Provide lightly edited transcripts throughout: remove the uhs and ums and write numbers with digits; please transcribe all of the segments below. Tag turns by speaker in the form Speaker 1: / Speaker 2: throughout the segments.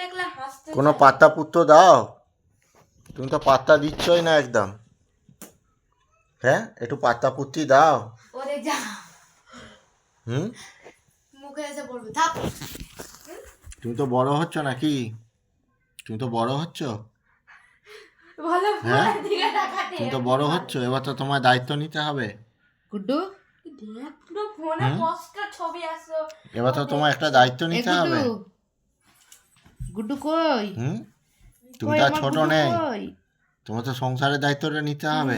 Speaker 1: দেখলে হাসতে
Speaker 2: কোনো পাত্তা পুত্র দাও? তুমি তো পাত্তা দিচ্ছই না একদম। হ্যাঁ, একটু পাত্তা পুত্তি দাও।
Speaker 1: ওরে যা, মুখে এসে পড়বে থাক।
Speaker 2: তুমি তো বড় হচ্ছ নাকি? তুমি তো বড় হচ্ছ।
Speaker 1: ভালো
Speaker 2: হ্যাঁ,
Speaker 1: ফোনের দিকে তাকাতে
Speaker 2: তুমি তো বড় হচ্ছ, এবার তো তোমার দায়িত্ব নিতে হবে।
Speaker 3: গুড্ডু,
Speaker 1: দেখ পুরো ফোনে পোস্টার ছবি আসছে।
Speaker 2: এবার তো তোমার একটা দায়িত্ব
Speaker 3: এ
Speaker 2: নিতে
Speaker 3: গুড্ডু,
Speaker 2: হবে।
Speaker 3: গুড্ডু কই?
Speaker 2: তুমি
Speaker 3: কই
Speaker 2: তো আর
Speaker 3: আমার
Speaker 2: ছোট
Speaker 3: গুড্ডু
Speaker 2: নেই,
Speaker 3: কই?
Speaker 2: তোমার তো সংসারের দায়িত্বটা নিতে হবে।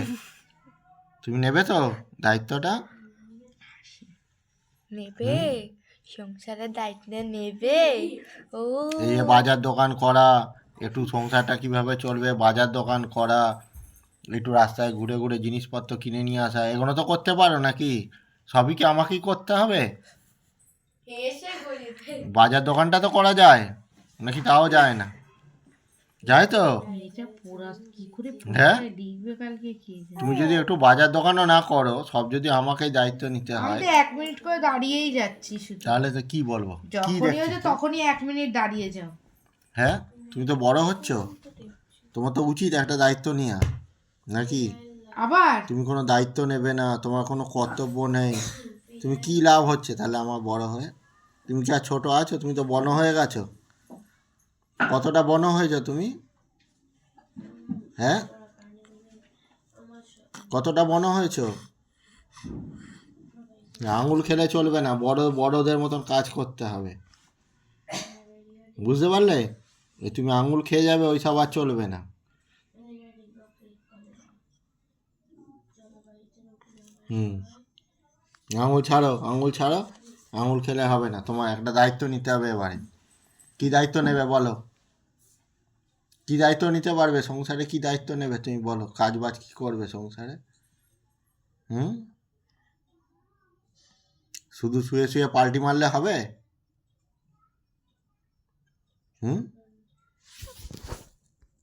Speaker 2: তুমি নেবে তো দায়িত্বটা?
Speaker 1: নেবে, সংসারের দায়িত্ব নেবে। ও
Speaker 2: এই যে বাজার দোকান করা, একটু সংসারটা কিভাবে চলবে, বাজার দোকান করা, একটু রাস্তায় ঘুরে ঘুরে জিনিসপত্র কিনে নিয়ে আসা, এগুলো তো করতে পারো নাকি? সবই কি আমাকেই করতে হবে?
Speaker 1: এসে গরিবে
Speaker 2: বাজার দোকানটা তো করা যায় নাকি? তাও যায় না? যায় তো?
Speaker 3: এটা পোড়া কি করে
Speaker 2: হ্যাঁ,
Speaker 3: পোড়ায় ডিগবে কালকে কে জানে।
Speaker 2: তুমি যদি একটু বাজার দোকানও না করো, সব যদি আমাকেই দায়িত্ব নিতে
Speaker 3: আমি
Speaker 2: হয়,
Speaker 3: তো 1 মিনিট করে দাঁড়িয়েই যাচ্ছি শুধু।
Speaker 2: তাহলে তো কি বলবো? কি
Speaker 3: যখনই
Speaker 2: দেখছি?
Speaker 3: হচ্ছে তখনই 1 মিনিট দাঁড়িয়ে যাও।
Speaker 2: হ্যাঁ, তুমি তো বড় হচ্ছ, তোমার তো উচিত একটা দায়িত্ব নেওয়া, নাকি?
Speaker 3: আবার
Speaker 2: তুমি কোনো দায়িত্ব নেবে না, তোমার কোনো কর্তব্য নেই, তুমি কি লাভ হচ্ছে তাহলে আমার বড় হয়ে? তুমি কি আর ছোট আছো? তুমি তো বড় হয়ে গেছো। কতটা বড় হয়েছো তুমি? হ্যাঁ, কতটা বড় হয়েছো? আঙুল খেলে চলবে না, বড়দের মতন কাজ করতে হবে, বুঝতে পারলে? তুমি আঙুল খেয়ে যাবে, ওই সব আর চলবে না। আঙুল ছাড়ো, আঙুল ছাড়ো, আঙুল খেলে হবে না। তোমার একটা দায়িত্ব নিতে হবে এবারে। কি দায়িত্ব নেবে বলো? কি দায়িত্ব নিতে পারবে সংসারে? কি দায়িত্ব নেবে তুমি বলো? কাজ বাজ কি করবে সংসারে? শুধু শুয়ে শুয়ে পাল্টি মারলে হবে?